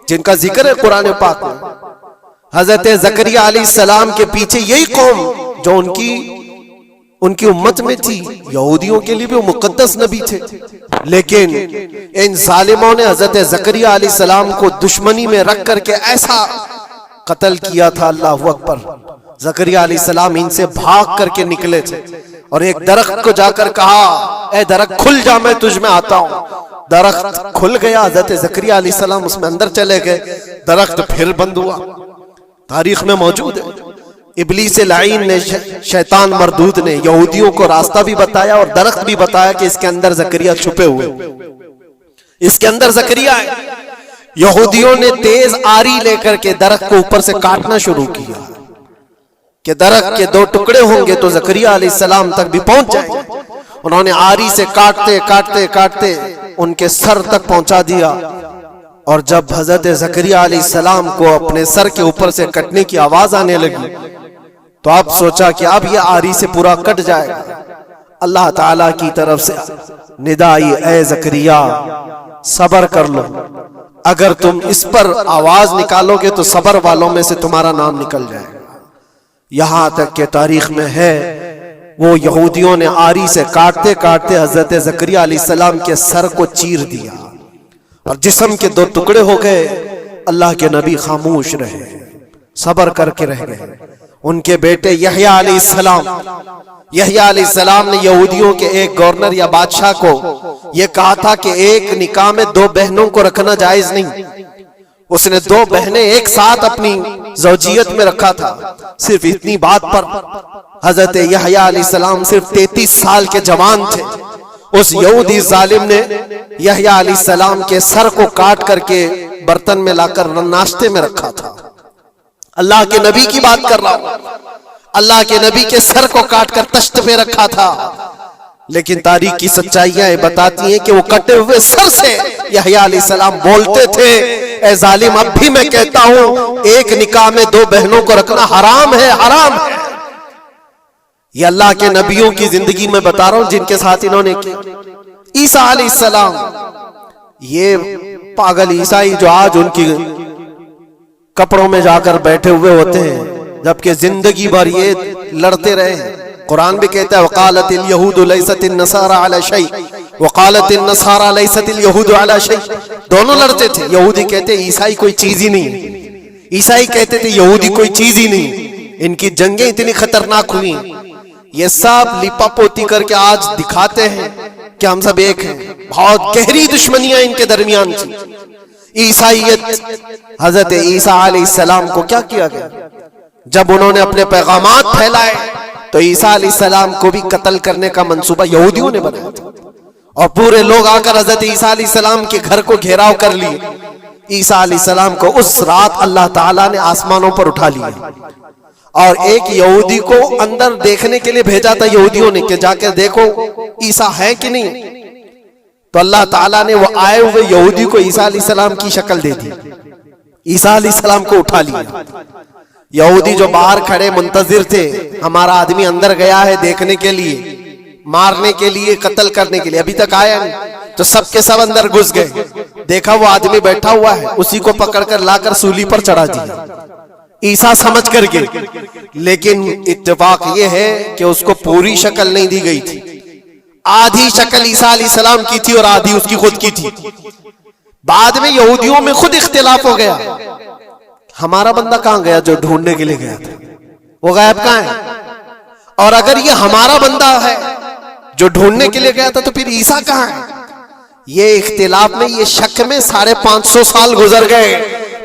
जिनका जिक्र है कुरान पाक में। हजरत ज़करिया अलैहिस्सलाम के पीछे यही कौम जो उनकी उम्मत में थी, यहूदियों के लिए भी वो मुक़द्दस नबी थे। लेकिन इन जालिमों ने हजरत ज़करिया अलैहिस्सलाम को दुश्मनी में रख करके ऐसा कत्ल किया था। अल्लाहु अकबर। ज़करिया अलैहिस्सलाम इनसे भाग करके निकले थे और एक दरख्त को जाकर कहा, ए दरख्त खुल जा, मैं तुझ में आता हूं। दरख्त खुल गया, हज़रत ज़करिया अलैहिस्सलाम उसमें अंदर चले गए, दरख्त फिर बंद हुआ। तारीख में मौजूद है। इब्लीस लाइन ने, शैतान मरदूद ने यहूदियों को रास्ता भी बताया और दरख्त भी बताया कि इसके अंदर ज़करिया छुपे हुए, इसके अंदर ज़करिया है। यहूदियों ने तेज आरी लेकर के दरख्त को ऊपर से काटना शुरू किया कि दरख्त के 2 टुकड़े होंगे तो ज़करिया अलैहिस्सलाम तक भी पहुंच जाएंगे। उन्होंने आरी से काटते काटते काटते उनके सर तक पहुंचा दिया। और जब हजरत ज़करिया अलैहिस्सलाम को अपने सर के ऊपर से कटने की आवाज आने लगी तो अब सोचा कि अब यह आरी से पूरा कट जाएगा। अल्लाह ताला की तरफ से निदा आई, ए ज़करिया सबर कर लो, अगर तुम इस पर आवाज निकालोगे तो सबर वालों में से तुम्हारा नाम निकल जाएगा। यहां तक के तारीख में है वो यहूदियों ने आरी से काटते काटते हजरत ज़करिया अलैहिस्सलाम के सर को चीर दिया और जिस्म के दो टुकड़े हो गए। अल्लाह के नबी खामोश रहे, सबर करके रह गए। उनके बेटे यहया अलैहिस्सलाम ने यहूदियों के एक गवर्नर या बादशाह को यह कहा था कि एक निकाह में दो बहनों को रखना जायज नहीं। उसने दो बहनें एक साथ अपनी ज़ौजियत में रखा था। सिर्फ इतनी बात पर हजरत यहया अलैहिस्सलाम सिर्फ 33 साल के जवान थे। उस यहूदी जालिम ने यहया अलैहिस्सलाम के सर को काट करके बर्तन में लाकर नाश्ते में रखा था। अल्लाह के नबी की बात कर रहा हूं, अल्लाह के नबी के सर को काट कर तश्त पे रखा था। लेकिन तारीख की सच्चाइयां बताती हैं कि वो कटे हुए सर से यहया अलैहिस्सलाम बोलते थे, ए जालिम अब भी मैं कहता हूं एक निकाह में दो बहनों को रखना हराम है, हराम है। ये अल्लाह के नबियों की जिंदगी में बता रहा हूं जिनके साथ इन्होंने किया। ईसा अलैहिस्सलाम, ये पागल ईसाई जो आज उनकी कपड़ों में जाकर बैठे हुए होते हैं, जबकि जिंदगी भर ये लड़ते रहे हैं। कुरान भी कहता है वकालतिल यहूदु लैसतिन नसारा अला शै वकालतिन नसारा लैसतिल यहूदु अला शै। दोनों लड़ते थे। यहूदी कहते ईसाई कोई चीज ही नहीं, ईसाई कहते थे यहूदी कोई चीज ही नहीं। इनकी जंगें इतनी खतरनाक हुई, ये सब लिपापोती करके आज दिखाते हैं कि हम सब एक हैं। बहुत गहरी दुश्मनियां इनके दरमियान थी। ईसाइयत, हजरत ईसा अलैहिस्सलाम को क्या किया गया? जब उन्होंने अपने पैगामात फैलाए तो ईसा अलैहिस्सलाम को भी कत्ल करने का मंसूबा यहूदियों ने बनाया था और पूरे लोग आकर हजरत ईसा अलैहिस्सलाम के घर को घेराव कर लिए। ईसा अलैहिस्सलाम को उस रात अल्लाह ताला ने आसमानों पर उठा लिया और एक यहूदी को अंदर देखने के लिए भेजा था यहूदियों ने कि जाकर देखो ईसा है कि नहीं। तो अल्लाह ताला ने वो आए हुए यहूदी को ईसा अलैहिस्सलाम की शक्ल दे दी, ईसा अलैहिस्सलाम को उठा लिया। यहूदी जो बाहर खड़े मुंतजिर थे, हमारा आदमी अंदर गया है देखने के लिए, मारने के लिए, कत्ल करने के लिए, अभी तक आया नहीं। तो सबके सब अंदर घुस गए, देखा वो आदमी बैठा हुआ है, उसी को पकड़कर लाकर सूली पर चढ़ा दिया ईसा समझ करके। लेकिन इत्तेफाक ये है कि उसको पूरी शक्ल नहीं दी गई थी। आधी शक्ल ईसा अलैहिस्सलाम की थी और आधी उसकी खुद की थी। बाद में यहूदियों में खुद इख्तिलाफ हो गया, हमारा बंदा कहां गया जो ढूंढने के लिए गया था, वो गायब कहां है? और अगर ये हमारा बंदा है जो ढूंढने के लिए गया था तो फिर ईसा कहां है? ये इख्तिलाफ में, ये शक में 550 साल गुजर गए।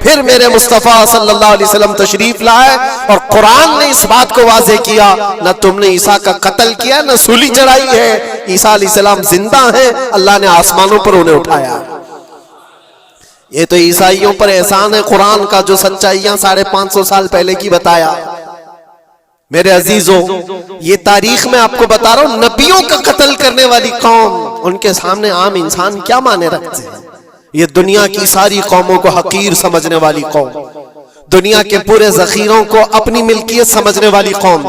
फिर मेरे मुस्तफा सल्लल्लाहु अलैहि वसल्लम तशरीफ लाए और कुरान ने इस बात को वाज़ेह किया, न तुमने ईसा का कत्ल किया न सूली चढ़ाई है। ईसा अलैहिस्सलाम जिंदा है, अल्लाह ने आसमानों पर उन्हें उठाया। ये तो ईसाइयों पर एहसान है कुरान का, जो सच्चाइयां 550 साल पहले की बताया। मेरे अजीजों, ये तारीख में आपको बता रहा हूं, नबियों का कत्ल करने वाली कौम, उनके सामने आम इंसान क्या माने रखते हैं। ये दुनिया की सारी कौमों को हकीर समझने वाली कौम, दुनिया के पूरे जखीरों को अपनी मिल्कियत समझने वाली कौम,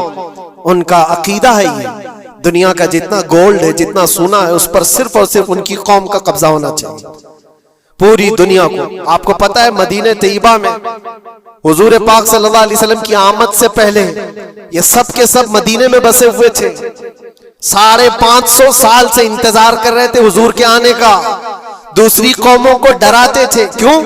उनका अकीदा है ये दुनिया का जितना गोल्ड है, जितना सोना है, उस पर सिर्फ और सिर्फ उनकी कौम का कब्जा होना चाहिए। पूरी दुनिया को, आपको पता है मदीने तैयबा में हुजूर पाक सल्लल्लाहु अलैहि वसल्लम की आमद से पहले ये सब के सब मदीने में बसे हुए थे। 550 साल से इंतजार कर रहे थे हुजूर के आने का। दूसरी कौमों को डराते थे, क्यों?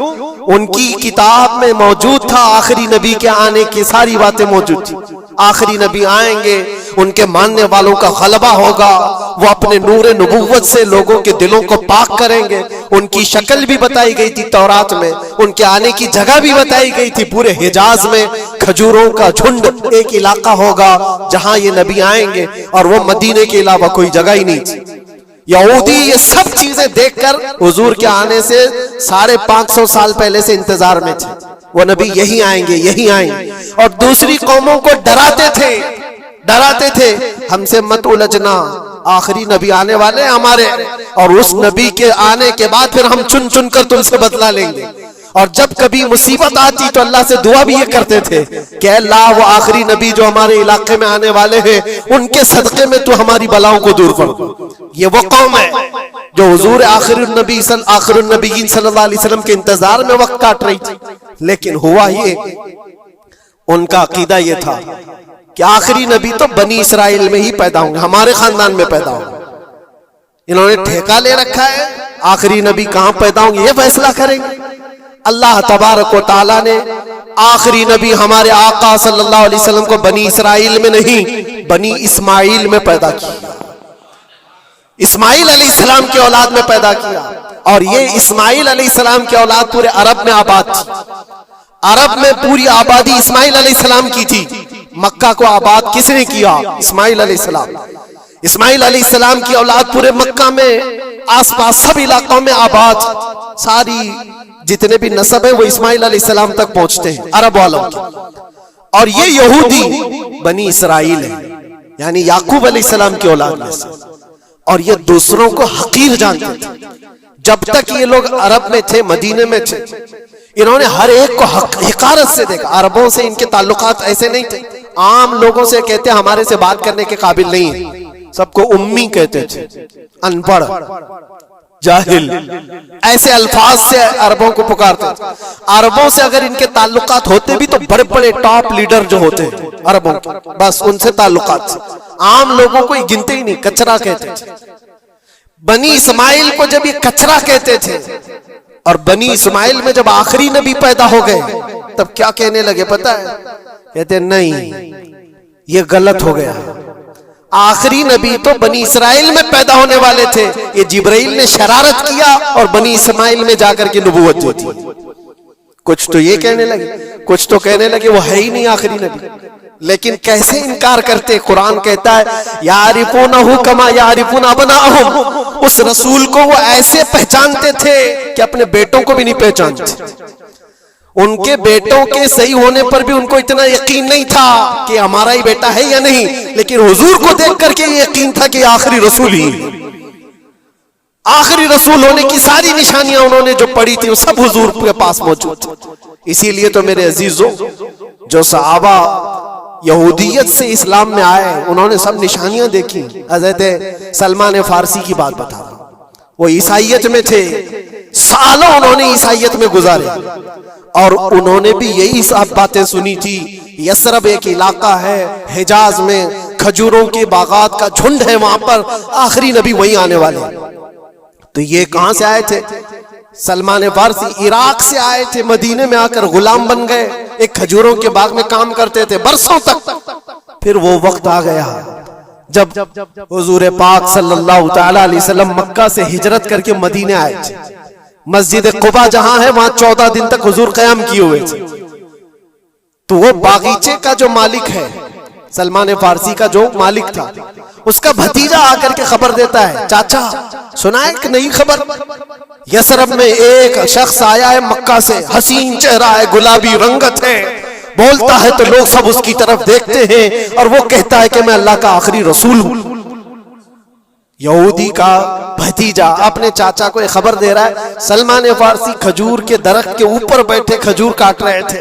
उनकी किताब में मौजूद था आखिरी नबी के आने की सारी बातें मौजूद थी। आखिरी नबी आएंगे, उनके मानने वालों का गलबा होगा, वो अपने नूरे नबुव्वत से लोगों के दिलों को पाक करेंगे। उनकी शक्ल भी बताई गई थी तौरात में, उनके आने की जगह भी बताई गई थी। पूरे हिजाज में खजूरों का झुंड एक इलाका होगा जहां ये नबी आएंगे और वो मदीने के अलावा कोई जगह ही नहीं थी। यहूदी ये सब चीजें देखकर हुजूर के आने से 550 साल पहले से इंतजार में थे, वो नबी यही आएंगे, यही आएंगे। और दूसरी कौमों को डराते थे हमसे मत उलझना, आखिरी नबी आने वाले हमारे, और उस नबी के आने के बाद फिर हम चुन चुन कर तुमसे बदला लेंगे। और जब कभी मुसीबत आती तो अल्लाह से दुआ भी ये करते थे कि अल्लाह वो आखिरी नबी जो हमारे इलाके में आने वाले हैं उनके सदक़े में तू हमारी बलाओं को दूर कर। ये वो कौम है जो हुजूर आखिरुन नबीयीन सल्लल्लाहु अलैहि वसल्लम के इंतजार में वक्त काट रही थी। लेकिन हुआ ये, उनका अकीदा ये था कि आखिरी नबी तो बनी इसराइल में ही पैदा होंगे, हमारे खानदान में पैदा होंगे। इन्होंने ठेका ले रखा है आखिरी नबी कहां पैदा होंगे ये फैसला करेंगे। अल्लाह तबारक व तआला ने आखिरी नबी हमारे आका सल्लल्लाहु अलैहि वसल्लम को बनी इसराइल में नहीं बनी इस्माइल में पैदा किया, इस्माइल अलैहिस्सलाम की औलाद में पैदा किया। और ये इस्माइल अलैहिस्सलाम की औलाद पूरे अरब में आबाद थी। अरब में पूरी आबादी इस्माइल अलैहिस्सलाम की थी। मक्का को आबाद किसने किया? इस्माइल अलैहिस्सलाम। इस्माइल अलैहिस्सलाम की औलाद पूरे मक्का में आसपास सब इलाकों में आबाद, सारी जितने भी नस्ब है वो इस्माइल अलैहिस्सलाम तक पहुंचते हैं अरब वालों के। और ये यहूदी बनी इसराइल है, यानी याकूब अलैहिस्सलाम की औलाद में से। और ये दूसरों को हकीर जानते थे। जब तक ये लोग अरब में थे, मदीने में थे, इन्होंने हर एक को हिकारत से देखा। अरबों से इनके ताल्लुकात ऐसे नहीं थे, आम लोगों से कहते हमारे से बात करने के काबिल नहीं है, सबको उम्मी कहते थे, अनपढ़, जाहिल, ऐसे अल्फाज से अरबों को पुकारते थे। अरबों से अगर इनके ताल्लुकात होते भी तो बड़े बड़े टॉप लीडर जो होते हैं अरबों के, बस उनसे ताल्लुकात, आम लोगों को गिनते ही नहीं, कचरा कहते थे। बनी इस्माइल को जब ये कचरा कहते थे, और बनी इस्माइल में जब आखिरी नबी पैदा हो गए तब क्या कहने लगे पता है? कहते नहीं, ये गलत हो गया। आखिरी नबी तो बनी इसराइल में पैदा होने वाले थे, ये जिब्राइल ने शरारत किया और बनी इस्माइल में जाकर के नबूवत दी थी। कुछ तो ये कहने लगे, कुछ तो कहने लगे वो है ही नहीं आखिरी नबी। लेकिन कैसे इनकार करते? कुरान कहता है यारिफूनहु कमा यारिफून अबनाअहुम, उस रसूल को वो ऐसे पहचानते थे कि अपने बेटों को भी नहीं पहचानते। उनके बेटों के सही होने पर भी उनको इतना यकीन नहीं था कि हमारा ही बेटा है या नहीं, लेकिन हुजूर को देख करके यकीन था कि आखिरी रसूल ही, आखिरी रसूल होने की सारी निशानियां उन्होंने जो पढ़ी थी वो सब हुजूर के पास मौजूद थी। इसीलिए तो मेरे अजीजों, जो सहाबा यहूदियत से इस्लाम में आए उन्होंने सब निशानियां देखी। हज़रत सलमान फारसी की बात बता रहा हूं, वो ईसाइयत में थे, सालों उन्होंने ईसाइयत में गुजारे और उन्होंने भी यही सब बातें सुनी थी। यसरब एक इलाका है हिजाज में, खजूरों के बागात का झुंड है, वहां पर आखिरी नबी वहीं आने वाले। तो ये कहां से आए थे? सलमान फारसी इराक से आए थे, मदीने में आकर गुलाम बन गए, एक खजूरों के बाग में काम करते थे बरसों तक। फिर वो वक्त आ गया जब हुजूर पाक सल्लल्लाहु तआला अलैहि वसल्लम मक्का से हिजरत करके मदीने आए थे। मस्जिद कुबा जहां है वहां 14 दिन तक हुजूर कयाम किए हुए थे। तो वो बागीचे का जो मालिक है, सलमान फारसी का जो मालिक था, उसका भतीजा आकर के खबर देता है, चाचा सुना है कि नई खबर, यसरब में एक शख्स आया है मक्का से, हसीन चेहरा है, गुलाबी रंगत है, बोलता है तो लोग सब उसकी तरफ देखते हैं और वो कहता है कि मैं अल्लाह का आखिरी रसूल हूं। यहूदी का भतीजा अपने चाचा को एक खबर दे रहा है। सलमान फारसी खजूर के दरख्त के ऊपर बैठे खजूर काट रहे थे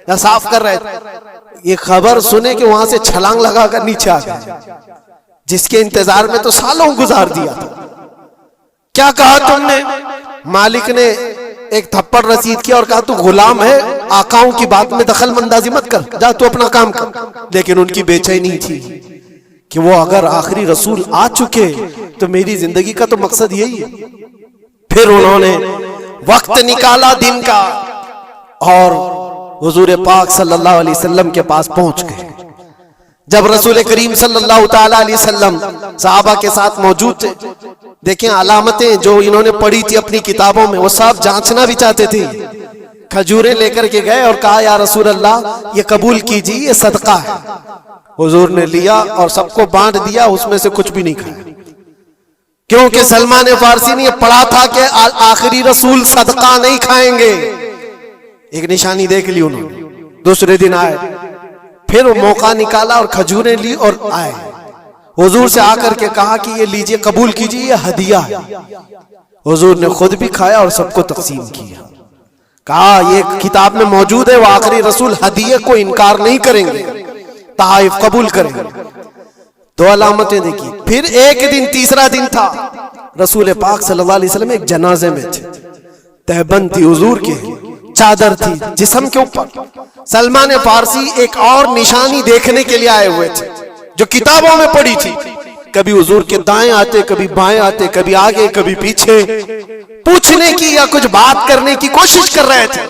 या साफ कर रहे थे। ये खबर सुने कि वहां से छलांग लगाकर नीचे आ गए, जिसके इंतजार में तो सालों गुजार दिया था। क्या कहा तुमने? मालिक ने एक थप्पड़ रसीद किया और कहा तू गुलाम है, आकाओं की बात में दखल अंदाजी मत कर, जा तू अपना काम कर। लेकिन उनकी बेचैनी थी कि वो अगर आखिरी रसूल आ चुके तो मेरी जिंदगी का तो मकसद यही है। फिर उन्होंने वक्त निकाला दिन का और हुजूर पाक सल्लल्लाहु अलैहि वसल्लम के पास पहुंच गए। जब रसूल करीम सल्लल्लाहु ताला अलैहि वसल्लम सहाबा के साथ मौजूद थे, देखें अलामतें जो इन्होंने पढ़ी थी अपनी किताबों में, वो सब जांचना भी चाहते थे। खजूरें लेकर के गए और कहा या रसूल अल्लाह ये कबूल कीजिए, ये सदका है। हुजूर ने लिया और सबको बांट दिया, उसमें से कुछ भी नहीं खाया, क्योंकि सलमान फारसी ने पढ़ा था कि आखिरी रसूल सदका नहीं खाएंगे। एक निशानी देख ली उन्होंने। दूसरे दिन आए, फिर वो मौका निकाला और खजूरें ली और आए। हुजूर से आकर के कहा कि ये लीजिए, कबूल कीजिए, ये हदिया है। हुजूर ने खुद भी खाया और सबको तकसीम किया। कहा ये किताब में मौजूद है, वो आखिरी रसूल हदिये को इनकार नहीं करेंगे, तहाइफ कबूल करेंगे। दो अलामतें देखी। फिर एक दिन, तीसरा दिन था, रसूल पाक सल्लल्लाहु अलैहि वसल्लम एक जनाजे में थे। तहबंद थी हुजूर के, चादर थी जिस्म के ऊपर। सलमान फारसी एक और निशानी देखने के लिए आए हुए थे जो किताबों में पड़ी थी। कभी हुजूर के दाएं आते, कभी बाएं आते, कभी आगे कभी पीछे, पूछने की या कुछ बात करने की कोशिश कर रहे थे।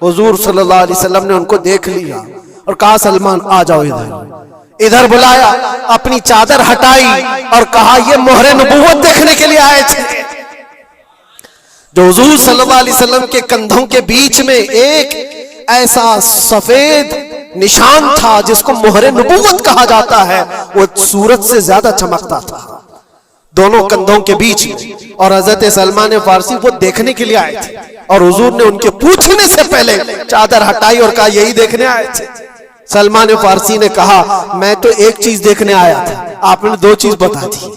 हुजूर सल्लल्लाहु अलैहि वसल्लम ने उनको देख लिया और कहा सलमान आ जाओ इधर। इधर बुलाया, अपनी चादर हटाई और कहा ये मोहरे नबूवत देखने के लिए आए थे। जो हुजूर सल्लल्लाहु अलैहि वसल्लम के कंधों के बीच में एक ऐसा सफेद निशान था जिसको मोहरे नबूवत कहा जाता है, वो सूरज से ज्यादा चमकता था दोनों कंधों के बीच में। और हजरत सलमान फारसी वो देखने के लिए आए थे और हुजूर ने उनके पूछने से पहले चादर हटाई और कहा यही देखने आए थे। सलमान फारसी ने कहा मैं तो एक चीज देखने आया था, आपने दो चीज बता दी।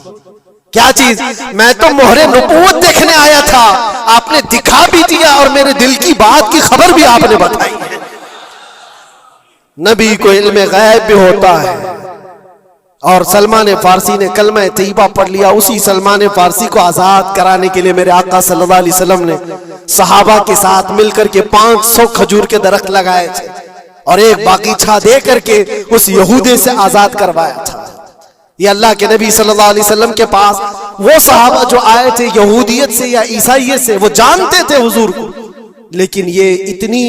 क्या चीज? मैं तो मोहरे नबूवत देखने आया था, आपने दिखा भी दिया और मेरे दिल की बात की खबर भी आपने बताई। नबी को इल्म गैब भी होता है। और सलमान फारसी ने कलमा तैयबा पढ़ लिया। उसी सलमान फारसी को आजाद कराने के लिए मेरे आका सल्लल्लाहु अलैहि वसल्लम ने सहाबा के साथ मिलकर के 500 खजूर के दरख्त लगाए थे और एक बागीचा दे करके उस यहूदी से आजाद करवाया था। ये अल्लाह के नबी सल्लल्लाहु अलैहि वसल्लम के पास वो सहाबा जो आए थे यहूदियत से या ईसाइयत से, वो जानते थे हुजूर को, लेकिन ये इतनी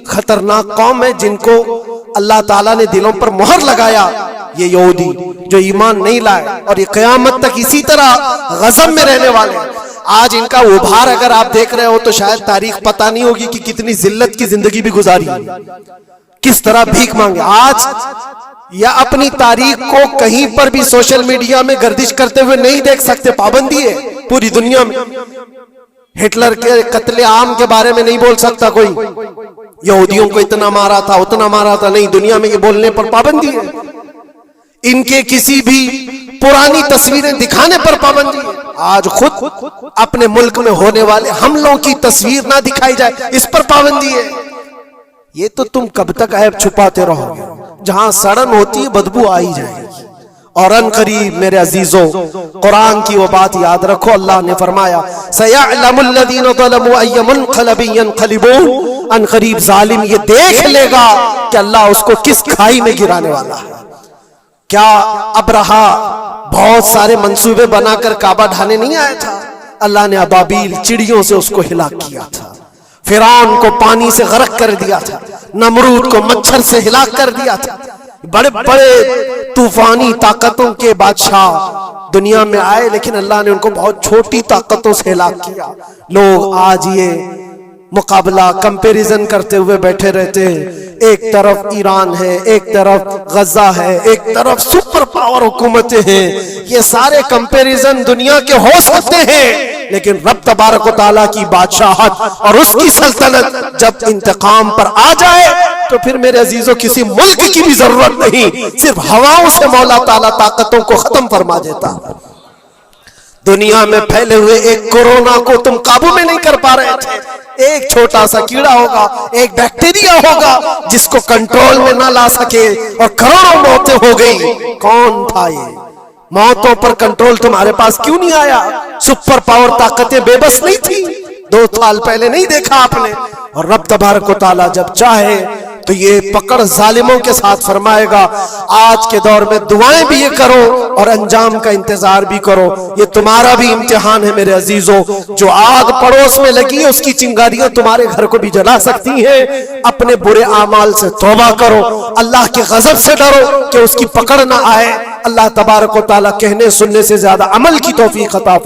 खतरनाक कौम है जिनको अल्लाह ताला ने दिलों पर मोहर लगाया। ये यहूदी जो ईमान नहीं लाए और ये क़यामत तक इसी तरह गज़ब में रहने वाले। आज इनका उभार अगर आप देख रहे हो तो शायद तारीख पता नहीं होगी कि कितनी जिल्लत की जिंदगी भी गुजारी, किस तरह भीख मांगे। आज या अपनी तारीख को कहीं पर भी सोशल मीडिया में गर्दिश करते हुए नहीं देख सकते, पाबंदी है पूरी दुनिया में। हिटलर के कत्ले आम के बारे में नहीं बोल सकता कोई, यहूदियों को इतना मारा था उतना मारा था, नहीं, दुनिया में ये बोलने पर पाबंदी है। इनके किसी भी पुरानी तस्वीरें दिखाने पर पाबंदी है। आज खुद अपने मुल्क में होने वाले हमलों की तस्वीर ना दिखाई जाए, इस पर पाबंदी है। ये तो तुम कब तक ऐब छुपाते रहोगे? जहां सड़न होती है बदबू आ ही जाएगी। और अनकरीब मेरे अजीजों, कुरान की वो बात याद रखो, अल्लाह ने फरमाया सयअलमुल लज़ीना ज़लमू अय्य मुनक़लबिन यनक़लिबून, अनकरीब जालिम ये देख लेगा कि अल्लाह उसको किस खाई में गिराने वाला है। क्या अबरहा बहुत सारे मंसूबे बनाकर काबा ढाने नहीं आया था? अल्लाह ने अबाबील चिड़ियों से उसको हिलाक किया था, फिरौन को पानी से गर्क कर दिया था, नमरूद को मच्छर से हिलाक कर दिया था। बड़े बड़े तूफानी ताकतों के बादशाह दुनिया में आए, लेकिन अल्लाह ने उनको बहुत छोटी ताकतों से हिलाक किया। लोग आज ये मुकाबला कंपैरिजन करते हुए बैठे रहते हैं। एक तरफ ईरान है, एक तरफ गजा है, एक तरफ सुपर पावर हुकूमतें हैं। ये सारे कंपैरिजन दुनिया के हो सकते हैं, लेकिन रब तबारक व तआला की बादशाहत और उसकी सल्तनत जब इंतकाम पर आ जाए तो फिर मेरे अजीजों किसी मुल्क की भी जरूरत नहीं, सिर्फ हवाओं से मौला ताला ताकतों को खत्म फरमा देता। दुनिया में फैले हुए एक कोरोना को तुम काबू में नहीं कर पा रहे थे। एक छोटा सा कीड़ा होगा, एक बैक्टीरिया होगा जिसको कंट्रोल में ना ला सके और करोड़ों मौतें हो गई। कौन था ये? मौतों पर कंट्रोल तुम्हारे पास क्यों नहीं आया? सुपर पावर ताकतें बेबस नहीं थी? 2 साल पहले नहीं देखा आपने? और रब तबारक व तआला जब चाहे तो ये पकड़ जालिमों के साथ फरमाएगा। आज के दौर में दुआएं भी ये करो और अंजाम का इंतजार भी करो। ये तुम्हारा भी इम्तिहान है मेरे अजीजों। जो आग पड़ोस में लगी है उसकी चिंगारियां तुम्हारे घर को भी जला सकती हैं। अपने बुरे आमाल से तौबा करो, अल्लाह के गजब से डरो कि उसकी पकड़ ना आए। अल्लाह तबारक व तआला कहने सुनने से ज्यादा अमल की तौफीक अता फरमाए।